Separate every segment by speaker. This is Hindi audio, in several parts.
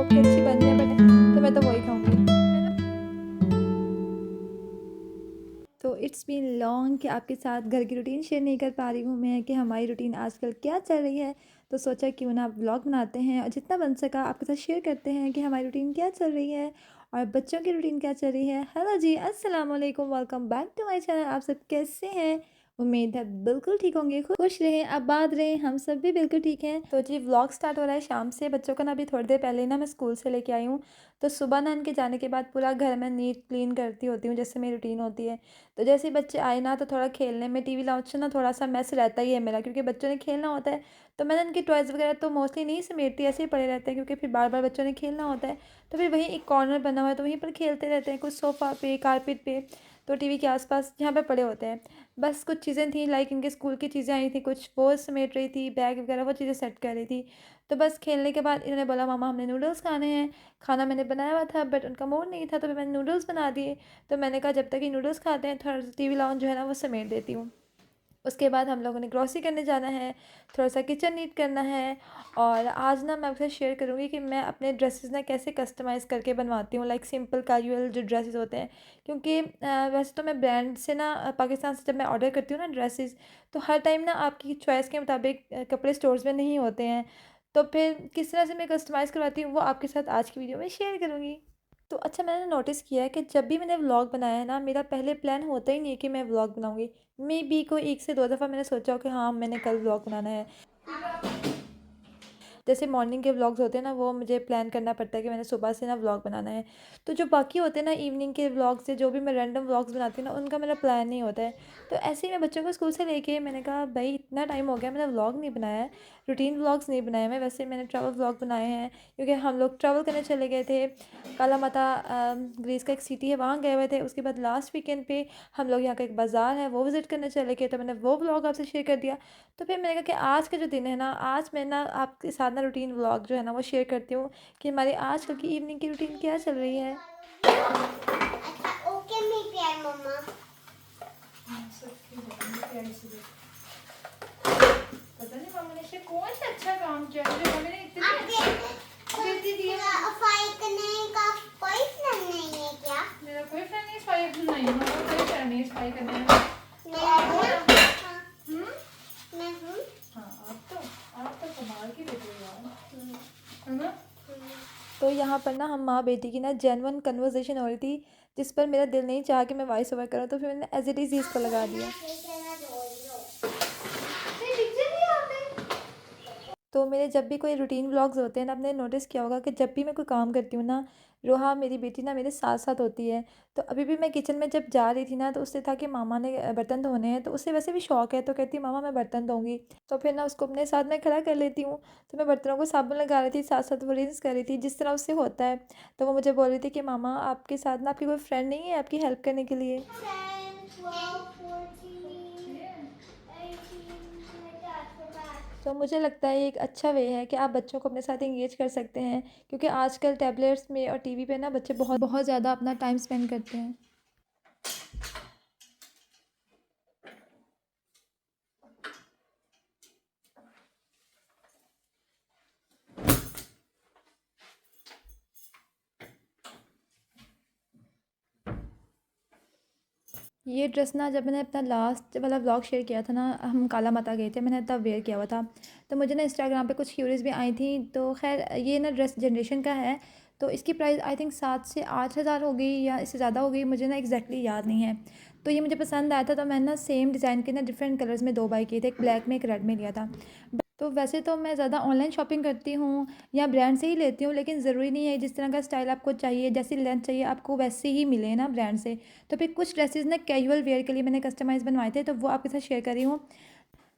Speaker 1: होप कि अच्छी बन जाए, बट तो मैं तो वही खाऊंगी। तो इट्स बीन लॉन्ग कि आपके साथ घर की रूटीन शेयर नहीं कर पा रही हूँ मैं, कि हमारी रूटीन आजकल क्या चल रही है। तो सोचा क्यों ना व्लॉग बनाते हैं और जितना बन सका आपके साथ शेयर करते हैं कि हमारी रूटीन क्या चल रही है और बच्चों की रूटीन क्या चल रही है। हेलो जी, अस्सलाम वालेकुम, welcome back to my channel. आप सब कैसे हैं? उम्मीद है बिल्कुल ठीक होंगे, खुश रहें, आबाद रहें, हम सब भी बिल्कुल ठीक हैं। तो जी व्लॉग स्टार्ट हो रहा है शाम से। बच्चों का ना अभी थोड़ी देर पहले ना मैं स्कूल से लेके आई हूँ। तो सुबह ना इनके जाने के बाद पूरा घर में नीट क्लीन करती होती हूँ, जैसे मेरी रूटीन होती है। तो जैसे ही बच्चे आए ना तो थोड़ा खेलने में टीवी लाउंज ना थोड़ा सा मैस रहता ही है मेरा, क्योंकि बच्चों ने खेलना होता है। तो मैंने इनके टॉयज़ वगैरह तो मोस्टली नहीं समेटती, ऐसे ही पड़े रहते हैं, क्योंकि फिर बार बार बच्चों ने खेलना होता है। तो फिर वहीं एक कॉर्नर बना हुआ है तो वहीं पर खेलते रहते हैं, कुछ सोफ़ा पे, कारपेट पे, तो टीवी के आसपास यहाँ पे पड़े होते हैं। बस कुछ चीज़ें थी लाइक इनके स्कूल की चीज़ें आई थी, कुछ वो समेट रही थी, बैग वगैरह वो चीज़ें सेट कर रही थी। तो बस खेलने के बाद इन्होंने बोला मामा हमने नूडल्स खाने हैं। खाना मैंने बनाया हुआ था बट उनका मूड नहीं था, तो फिर मैंने नूडल्स बना दिए। तो मैंने कहा जब तक ये नूडल्स खाते हैं थोड़ा सा टीवी लाउंज जो है ना वो समेट देती हूँ। उसके बाद हम लोगों ने ग्रॉसरी करने जाना है, थोड़ा सा किचन नीट करना है। और आज ना मैं आपसे शेयर करूँगी कि मैं अपने ड्रेसेस ना कैसे कस्टमाइज़ करके बनवाती हूँ, लाइक सिंपल कैजुअल जो ड्रेसेस होते हैं। क्योंकि वैसे तो मैं ब्रांड से ना पाकिस्तान से जब मैं ऑर्डर करती हूँ ना ड्रेसेस, तो हर टाइम ना आपकी चॉइस के मुताबिक कपड़े स्टोर्स में नहीं होते हैं। तो फिर किस तरह से मैं कस्टमाइज़ करवाती हूँ वो आपके साथ आज की वीडियो में शेयर करूँगी। तो अच्छा, मैंने नोटिस किया है कि जब भी मैंने व्लॉग बनाया है ना, मेरा पहले प्लान होता ही नहीं है कि मैं व्लॉग बनाऊंगी। मे बी को एक से दो दफ़ा मैंने सोचा हो कि हाँ मैंने कल व्लॉग बनाना है। जैसे मॉर्निंग के व्लॉग्स होते हैं ना, वो मुझे प्लान करना पड़ता है कि मैंने सुबह से ना व्लॉग बनाना है। तो जो बाकी होते हैं ना इवनिंग के व्लॉग्स से जो भी मैं रैंडम व्लॉग्स बनाती हूँ ना, उनका मेरा प्लान नहीं होता है। तो ऐसे ही मैं बच्चों को स्कूल से लेके मैंने कहा भाई इतना टाइम हो गया मैंने व्लॉग नहीं बनाया है, रूटीन व्लॉग्स नहीं बनाए मैं। वैसे मैंने ट्रैवल व्लॉग बनाए हैं, क्योंकि हम लोग ट्रैवल करने चले गए थे। काला माता ग्रीस का एक सिटी है, वहाँ गए हुए थे। उसके बाद लास्ट वीकेंड पे हम लोग यहाँ का एक बाज़ार है वो विज़िट करने चले गए, तो मैंने वो व्लॉग आपसे शेयर कर दिया। तो फिर मैंने कहा कि आज का जो दिन है ना, आज मैं ना आपके साथ ना रूटीन व्लॉग जो है ना वो शेयर करती हूँ कि हमारी आजकल की इवनिंग की रूटीन क्या चल रही है। अच्छा ओके मेरी प्यार मम्मा। पता नहीं मम्मी ने कौन सा अच्छा काम किया, मुझे मम्मी ने इतनी बेटी दी है। सफाई करने का कोई प्लान नहीं है क्या? मेरा कोई प्लान नहीं सफाई नहीं है, मेरा कोई प्लान नहीं है सफाई करने में। तो आप हो ना? मैं हूँ। हाँ आप तो कमाल की बेटी हो यार, है ना? तो यहाँ पर ना हम माँ बेटी की ना जेन्युइन कन्वर्सेशन हो रही थी, जिस पर मेरा दिल नहीं चाहा कि मैं वॉइस ओवर करूँ, तो फिर मैंने एज इट इज़ इसको लगा दिया। तो मेरे जब भी कोई रूटीन व्लॉग्स होते हैं ना, आपने नोटिस किया होगा कि जब भी मैं कोई काम करती हूँ ना, रोहा मेरी बेटी ना मेरे साथ साथ होती है। तो अभी भी मैं किचन में जब जा रही थी ना, तो उससे था कि मामा ने बर्तन धोने हैं, तो उससे वैसे भी शौक है, तो कहती है मामा मैं बर्तन धोऊंगी। तो फिर ना उसको अपने साथ में खड़ा कर लेती हूँ। तो मैं बर्तनों को साबुन लगा रही थी, साथ साथ वो रिंस कर रही थी जिस तरह उससे होता है। तो वो मुझे बोल रही थी कि मामा आपके साथ ना आपकी कोई फ्रेंड नहीं है आपकी हेल्प करने के लिए। तो मुझे लगता है ये एक अच्छा वे है कि आप बच्चों को अपने साथ एंगेज कर सकते हैं, क्योंकि आजकल टैबलेट्स में और टीवी पे ना बच्चे बहुत बहुत ज़्यादा अपना टाइम स्पेंड करते हैं। ये ड्रेस ना जब मैंने अपना लास्ट वाला व्लॉग शेयर किया था ना, हम काला माता गए थे, मैंने तब वेयर किया हुआ था। तो मुझे ना इंस्टाग्राम पे कुछ क्यूरीज भी आई थी। तो खैर ये ना ड्रेस जनरेशन का है। तो इसकी प्राइस आई थिंक 7 से 8 हज़ार हो गई या इससे ज़्यादा हो गई, मुझे ना एग्जैक्टली याद नहीं है। तो ये मुझे पसंद आया था, तो मैंने ना सेम डिज़ाइन के ना डिफरेंट कलर्स में दो बाई किए थे, एक ब्लैक में एक रेड में लिया था। तो वैसे तो मैं ज़्यादा ऑनलाइन शॉपिंग करती हूँ या ब्रांड से ही लेती हूँ, लेकिन ज़रूरी नहीं है जिस तरह का स्टाइल आपको चाहिए, जैसी लेंथ चाहिए आपको वैसे ही मिले ना ब्रांड से। तो फिर कुछ ड्रेसेस ना कैजुअल वेयर के लिए मैंने कस्टमाइज़ बनवाए थे, तो वो आपके साथ शेयर कर रही हूँ।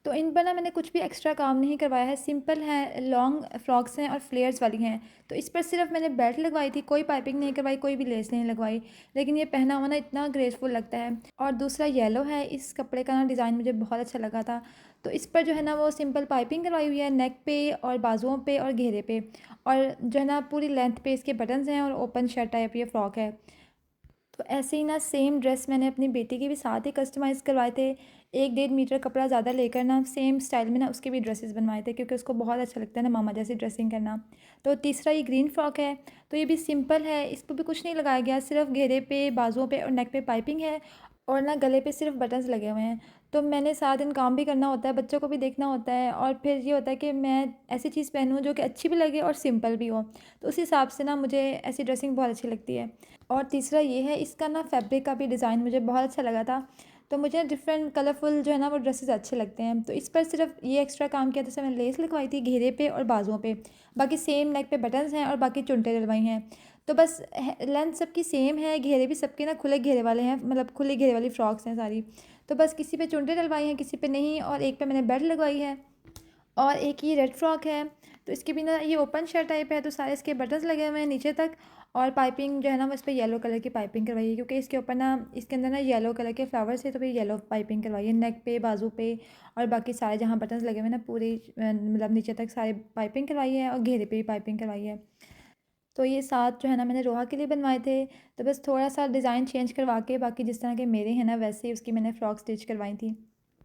Speaker 1: तो इन पर ना मैंने कुछ भी एक्स्ट्रा काम नहीं करवाया है, सिंपल है, लॉन्ग फ्रॉक्स हैं और फ्लेयर्स वाली हैं। तो इस पर सिर्फ मैंने बेल्ट लगवाई थी, कोई पाइपिंग नहीं करवाई, कोई भी लेस नहीं लगवाई। लेकिन ये पहना हुआ ना इतना ग्रेसफुल लगता है। और दूसरा येलो है, इस कपड़े का ना डिज़ाइन मुझे बहुत अच्छा लगा था। तो इस पर जो है ना वो सिंपल पाइपिंग करवाई हुई है नेक पे और बाजुओं पे और घेरे पे। और जो है ना पूरी लेंथ पे इसके बटन्स हैं और ओपन शर्ट टाइप ये फ्रॉक है। तो ऐसे ही ना सेम ड्रेस मैंने अपनी बेटी के भी साथ ही कस्टमाइज़ करवाए थे। 1 डेढ़ मीटर कपड़ा ज़्यादा लेकर ना सेम स्टाइल में ना उसके भी ड्रेसेस बनवाए थे, क्योंकि उसको बहुत अच्छा लगता है ना मामा जैसी ड्रेसिंग करना। तो तीसरा ये ग्रीन फ्रॉक है, तो ये भी सिंपल है, इस पर भी कुछ नहीं लगाया गया, सिर्फ घेरे पे, बाजुओं पे और नेक पे पाइपिंग है और ना गले पे सिर्फ बटन्स लगे हुए हैं। तो मैंने सारा दिन काम भी करना होता है, बच्चों को भी देखना होता है, और फिर ये होता है कि मैं ऐसी चीज़ पहनूँ जो कि अच्छी भी लगे और सिंपल भी हो। तो उस हिसाब से ना मुझे ऐसी ड्रेसिंग बहुत अच्छी लगती है। और तीसरा ये है, इसका ना फैब्रिक का भी डिज़ाइन मुझे बहुत अच्छा लगा था। तो मुझे डिफरेंट कलरफुल जो है ना वो ड्रेसेस अच्छे लगते हैं, तो इस पर सिर्फ ये एक्स्ट्रा काम किया था, जैसे मैंने लेस लगवाई थी घेरे पे और बाजुओं पे, बाकी सेम नेक पे बटन्स हैं और बाकी चुनटे डलवाई हैं। तो बस लेंथ सबकी सेम है, घेरे भी सबके ना खुले घेरे वाले हैं, मतलब खुले घेरे वाली फ़्रॉक्स हैं सारी। तो बस किसी पे चुनटे डलवाई हैं, किसी पे नहीं, और एक पे मैंने बेल्ट लगवाई है। और एक ये रेड फ्रॉक है, तो इसके भी ना ये ओपन शर्ट टाइप है, तो सारे इसके बटन्स लगे हुए हैं नीचे तक, और पाइपिंग जो है ना वो इस पर येलो कलर की पाइपिंग करवाई है, क्योंकि इसके ऊपर ना इसके अंदर ना येलो कलर के फ्लावर्स है, तो फिर येलो पाइपिंग करवाई है नेक पे, बाजू पे, और बाकी सारे जहाँ बटन्स लगे हुए हैं ना पूरी मतलब नीचे तक सारे पाइपिंग करवाई है, और घेरे पे भी पाइपिंग करवाई है। तो ये साथ जो है ना मैंने रोहा के लिए बनवाए थे, तो बस थोड़ा सा डिज़ाइन चेंज करवा के बाकी जिस तरह के मेरे हैं ना वैसे ही उसकी मैंने फ़्रॉक स्टिच करवाई थी।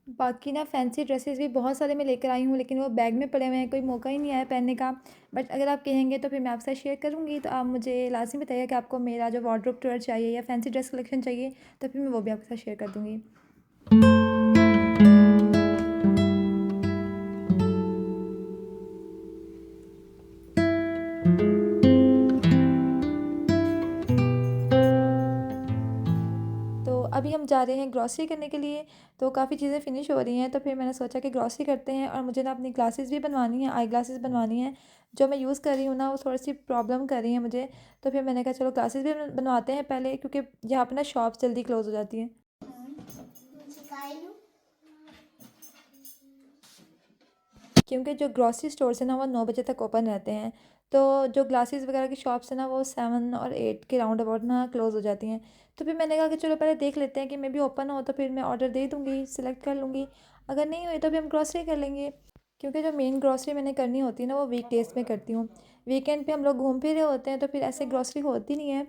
Speaker 1: बाकी ना फैंसी ड्रेसेस भी बहुत सारे मैं लेकर आई हूँ, लेकिन वो बैग में पड़े हुए हैं, कोई मौका ही नहीं आया पहनने का। बट अगर आप कहेंगे तो फिर मैं आपसे शेयर करूँगी, तो आप मुझे लाज़मी बताइए कि आपको मेरा जो वार्डरोब टूर चाहिए या फैंसी ड्रेस कलेक्शन चाहिए, तो फिर मैं वो भी आपके साथ शेयर कर दूँगी। तो अभी हम जा रहे हैं ग्रॉसरी करने के लिए, तो काफ़ी चीज़ें फ़िनिश हो रही हैं, तो फिर मैंने सोचा कि ग्रॉसरी करते हैं, और मुझे ना अपनी ग्लासेस भी बनवानी है, आई ग्लासेस बनवानी है। जो मैं यूज़ कर रही हूँ ना वो थोड़ी सी प्रॉब्लम कर रही है मुझे, तो फिर मैंने कहा चलो ग्लासेस भी बनवाते हैं पहले, क्योंकि यहाँ पर ना शॉप्स जल्दी क्लोज़ हो जाती हैं। क्योंकि जो ग्रॉसरी स्टोर्स है ना वो 9 बजे तक ओपन रहते हैं, तो जो ग्लासेस वगैरह की शॉप्स है ना वो 7 और 8 के राउंड अबाउट ना क्लोज़ हो जाती हैं। तो फिर मैंने कहा कि चलो पहले देख लेते हैं कि मैं भी ओपन हो, तो फिर मैं ऑर्डर दे दूँगी, सिलेक्ट कर लूँगी। अगर नहीं हुई तो फिर हम ग्रॉसरी कर लेंगे, क्योंकि जो मेन ग्रॉसरी मैंने करनी होती है ना वो वीकडेज़ में करती हूँ। वीकेंड पे हम लोग घूम फिर रहे होते हैं, तो फिर ऐसे ग्रॉसरी होती नहीं है।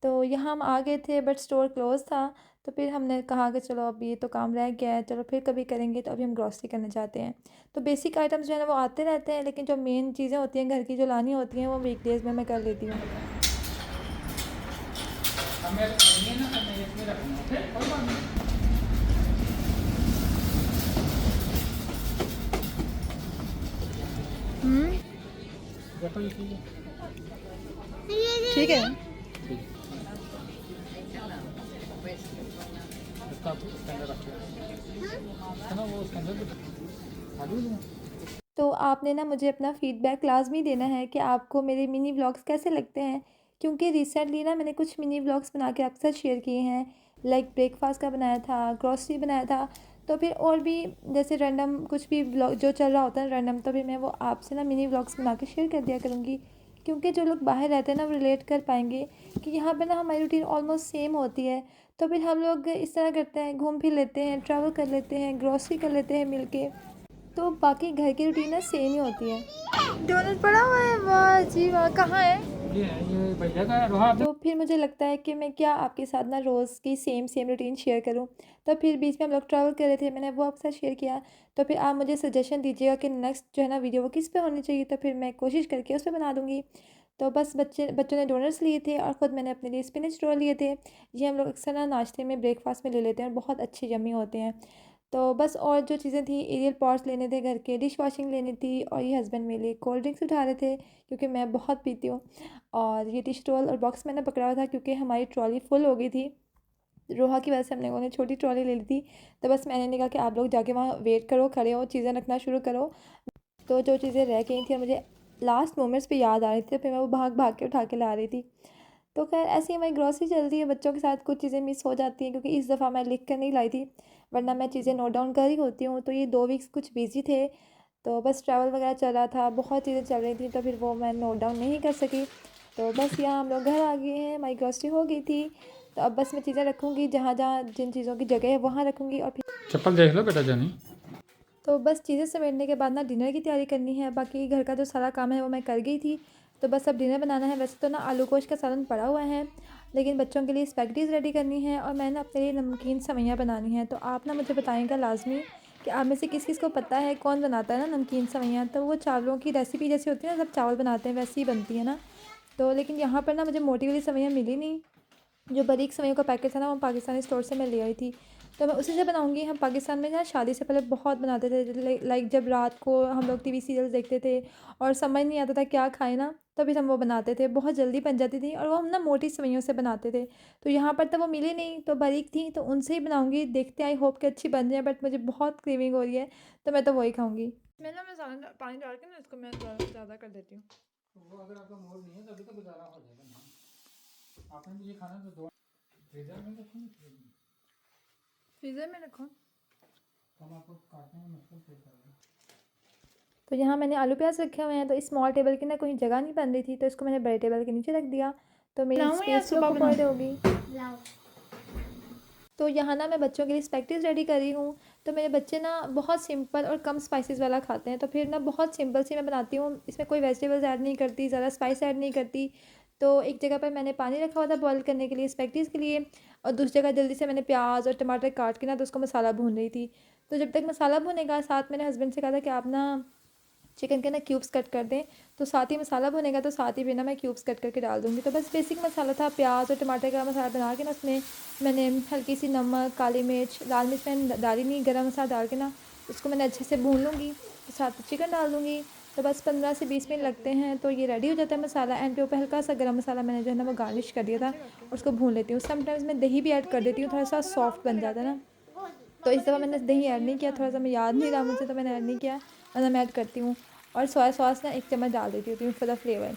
Speaker 1: तो यहाँ हम आ गए थे बट स्टोर क्लोज़ था, तो फिर हमने कहा कि चलो अब ये तो काम रह गया है, चलो फिर कभी करेंगे, तो अभी हम ग्रॉसरी करने जाते हैं। तो बेसिक आइटम्स जो है ना वो आते रहते हैं, लेकिन जो मेन चीज़ें होती हैं घर की जो लानी होती हैं वो वीकडेज़ में मैं कर लेती हूँ। हम्म, ठीक है। तो आपने ना मुझे अपना फ़ीडबैक लाज़मी देना है कि आपको मेरे मिनी व्लॉग्स कैसे लगते हैं, क्योंकि रिसेंटली ना मैंने कुछ मिनी व्लॉग्स बना के आपके साथ शेयर किए हैं, लाइक ब्रेकफास्ट का बनाया था, ग्रॉसरी बनाया था, तो फिर और भी जैसे रैंडम कुछ भी व्लॉग जो चल रहा होता है रैंडम, तो फिर मैं वो आपसे ना मिनी व्लॉग्स बना के शेयर कर दिया करूँगी, क्योंकि जो लोग बाहर रहते हैं ना वो रिलेट कर पाएंगे कि यहाँ पे ना हमारी रूटीन ऑलमोस्ट सेम होती है। तो फिर हम लोग इस तरह करते हैं, घूम फिर लेते हैं, ट्रैवल कर लेते हैं, ग्रॉसरी कर लेते हैं मिलके, तो बाकी घर की रूटीन ना सेम ही होती है। डोनट पड़ा हुआ है, वाह जी वाह, कहाँ है? ये भैया का रोहा। तो फिर मुझे लगता है कि मैं क्या आपके साथ ना रोज़ की सेम सेम रूटीन शेयर करूं। तो फिर बीच में हम लोग ट्रैवल कर रहे थे, मैंने वो आपके साथ शेयर किया। तो फिर आप मुझे सजेशन दीजिएगा कि नेक्स्ट जो है ना वीडियो वो किस पे होनी चाहिए, तो फिर मैं कोशिश करके उस पर बना दूँगी। तो बस बच्चों ने डोनट्स लिए थे और ख़ुद मैंने अपने लिए स्पिनच रोल लिए थे। ये हम लोग अक्सर ना नाश्ते में ब्रेकफास्ट में ले लेते हैं और बहुत अच्छे यम्मी होते हैं। तो बस और जो चीज़ें थी, एरियल पॉट्स लेने थे घर के, डिश वॉशिंग लेनी थी, और ये हस्बैंड मेरे लिए कोल्ड ड्रिंक्स उठा रहे थे, क्योंकि मैं बहुत पीती हूँ। और ये टिश्यू रोल और बॉक्स मैंने पकड़ा हुआ था, क्योंकि हमारी ट्रॉली फुल हो गई थी रोहा की वजह से, हम लोगों ने छोटी ट्रॉली ले ली थी। तो बस मैंने नहीं कहा कि आप लोग जाके वहाँ वेट करो, खड़े हो, चीज़ें रखना शुरू करो। तो जो चीज़ें रह गई थी और मुझे लास्ट मोमेंट्स पे याद आ रही थी, तो फिर मैं वो भाग भाग के उठा के ला रही थी। तो खैर ऐसे ही हमारी ग्रॉसरी चलती है, बच्चों के साथ कुछ चीज़ें मिस हो जाती हैं, क्योंकि इस दफ़ा मैं लिख कर नहीं लाई थी, वरना मैं चीज़ें नोट डाउन कर ही होती हूँ। तो ये 2 वीक्स कुछ बिजी थे, तो बस ट्रैवल वगैरह चल रहा था, बहुत चीज़ें चल रही थी, तो फिर वो मैं नोट डाउन नहीं कर सकी। तो बस यहाँ हम लोग घर आ गए हैं, हमारी ग्रॉसरी हो गई थी। तो अब बस मैं चीज़ें रखूँगी, जहाँ जहाँ जिन चीज़ों की जगह है वहाँ रखूँगी, और फिर
Speaker 2: चप्पल देख लो बेटा जानी।
Speaker 1: तो बस चीज़ें समेटने के बाद ना डिनर की तैयारी करनी है। बाकी घर का जो सारा काम है वो मैं कर गई थी। तो बस अब डिनर बनाना है। वैसे तो ना आलू गोश्त का सालन पड़ा हुआ है, लेकिन बच्चों के लिए स्पैगेटीज़ रेडी करनी है और मैंने अपने लिए नमकीन सेवइयाँ बनानी है। तो आप ना मुझे बताइएगा लाज़मी कि आप में से किस-किस को पता है कौन बनाता है ना नमकीन सेवइयाँ। तो वो चावलों की रेसिपी जैसी होती है ना, सब चावल बनाते हैं वैसी ही बनती है ना। तो लेकिन यहाँ पर ना मुझे मोटी वाली सेवइयाँ मिली नहीं। जो बारीक सेवइयों का पैकेट था ना, वो पाकिस्तानी स्टोर से मैं ले आई थी। तो मैं उसी से बनाऊँगी। हम पाकिस्तान में ना शादी से पहले बहुत बनाते थे। लाइक जब रात को हम लोग टीवी सीरियल्स देखते थे और समझ नहीं आता था क्या खाएँ ना, तभी हम वो बनाते थे। बहुत जल्दी बन जाती थी और वो हम ना मोटी सेवइयों से बनाते थे। तो यहाँ पर तो वो मिली नहीं, तो बारीक थी, तो उनसे ही बनाऊँगी। देखते हैं, आई होप कि अच्छी बन जाए, बट मुझे बहुत क्रेविंग हो रही है, तो मैं तो वही खाऊँगी। मैं सालन पानी डाल के ना इसको मैं ज़्यादा कर देती हूँ।
Speaker 2: वो अगर आपका मूड नहीं है तभी तो गुजारा हो जाएगा ना। आपने तो ये खाना तो दो फ्रीजर में रखो ना,
Speaker 1: फ्रीज़र में रखो।
Speaker 2: तब आपको काटने में मुश्किल फेस आएगा।
Speaker 1: तो यहाँ मैंने आलू प्याज रखे हुए हैं। तो इस स्मॉल टेबल की ना कोई जगह नहीं बन रही थी, तो इसको मैंने बड़े टेबल के नीचे रख दिया, तो मेरी स्पेस भी ऑक्यूपाइड होगी। तो यहाँ ना मैं बच्चों के लिए स्पैगेटीज़ रेडी कर रही हूँ। तो मेरे बच्चे ना बहुत सिंपल और कम स्पाइसेस वाला खाते हैं, तो फिर ना बहुत सिंपल सी मैं बनाती हूँ। इसमें कोई वेजिटेबल्स ऐड नहीं करती, ज़्यादा स्पाइस ऐड नहीं करती। तो एक जगह पर मैंने पानी रखा हुआ था बॉईल करने के लिए स्पैगेटीज़ के लिए, और दूसरी जगह जल्दी से मैंने प्याज और टमाटर काट के ना तो उसको मसाला भून रही थी। तो जब तक मसाला भुनेगा, साथ मैंने हस्बैंड से कहा था कि आप ना चिकन के ना क्यूब्स कट कर दें, तो साथ ही मसाला भुनेगा तो साथ ही भी ना मैं क्यूब्स कट करके डाल दूँगी। तो बस बेसिक मसाला था, प्याज और टमाटर का मसाला बना के ना उसमें मैंने हल्की सी नमक, काली मिर्च, लाल मिर्च मैंने डाली नहीं, गरम मसाला डाल के ना उसको मैंने अच्छे से भून लूँगी। तो साथ ही चिकन डाल दूँगी। तो बस 15 से 20 मिनट लगते हैं, तो ये रेडी हो जाता है मसाला। एंड पे ऊपर हल्का सा गरम मसाला मैंने जो है ना वो गार्निश कर दिया था और उसको भून लेती हूँ। समटाइम्स मैं दही भी ऐड कर देती हूँ, थोड़ा सा सॉफ्ट बन जाता है ना। तो इस दफ़ा मैंने दही ऐड नहीं किया, थोड़ा सा मैं याद नहीं रहा मुझे, तो मैंने ऐड नहीं किया, वरना मैं ऐड करती हूँ। और सोया सॉस ना 1 चम्मच डाल देती हूँ फॉर द फ्लेवर।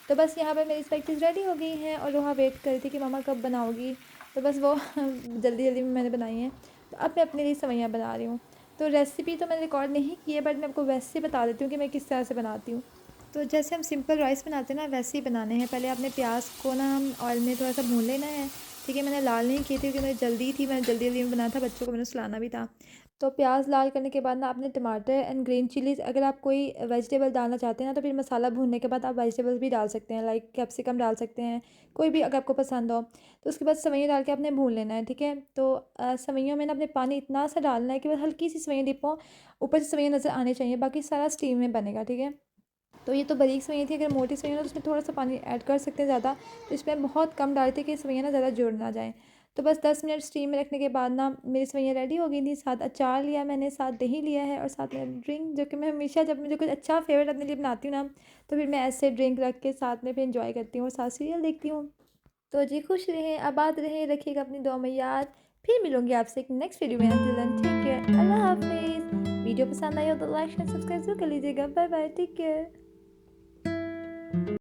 Speaker 1: तो बस यहाँ पे मेरी स्पैगेटीज़ रेडी हो गई हैं और रोहा वेट कर रही थी कि मम्मा कब बनाओगी। तो बस वो जल्दी जल्दी में मैंने बनाई हैं। तो अब मैं अपने लिए सेवइयाँ बना रही हूँ। तो रेसिपी तो मैंने रिकॉर्ड नहीं की है, बट मैं आपको वैसे बता देती हूँ कि मैं किस तरह से बनाती हूँ। तो जैसे हम सिंपल राइस बनाते हैं ना, वैसे ही बनाने हैं। पहले आपने प्याज को ना हम ऑयल में थोड़ा सा भून लेना है। ठीक है, मैंने लाल नहीं की थी क्योंकि मुझे जल्दी थी, मैंने जल्दी जल्दी में बनाया था, बच्चों को मैंने सुलाना भी था। तो प्याज लाल करने के बाद ना आपने टमाटर एंड ग्रीन चिलीज़, अगर आप कोई वेजिटेबल डालना चाहते हैं ना, तो फिर मसाला भूनने के बाद आप वेजिटेबल्स भी डाल सकते हैं, लाइक कैप्सिकम डाल सकते हैं, कोई भी अगर आपको पसंद हो। तो उसके बाद सेवइयाँ डाल के आपने भून लेना है। ठीक है, तो सेवइयों में ना आपने पानी इतना सा डालना है कि बस हल्की सी सेवइयाँ डिप हो, ऊपर से सेवइयाँ नज़र आनी चाहिए, बाकी सारा स्टीम में बनेगा। ठीक है, तो ये तो बारीक सेवइयाँ थी। अगर मोटी सेवइयाँ तो उसमें थोड़ा सा पानी ऐड कर सकते हैं ज़्यादा, तो इसमें बहुत कम डालते कि सेवइयाँ ना ज़्यादा जुड़ ना जाएँ। तो बस 10 मिनट स्टीम में रखने के बाद ना मेरी सेवइयाँ रेडी हो गई थी। साथ अचार लिया मैंने, साथ दही लिया है और साथ में ड्रिंक, जो कि मैं हमेशा जब मुझे कुछ अच्छा फेवरेट अपने लिए बनाती हूँ ना, तो फिर मैं ऐसे ड्रिंक रख के साथ में फिर इंजॉय करती हूँ और साथ सीरियल देखती हूँ। तो जी खुश रहें, आबाद रहें, रखिएगा अपनी दुआ में याद। फिर मिलूंगी आपसे एक नेक्स्ट वीडियो में। अंटिल देन टेक केयर, अल्लाह हाफिज़। वीडियो पसंद आई हो तो लाइक शेयर सब्सक्राइब जरूर कर लीजिएगा। Bye bye, take care.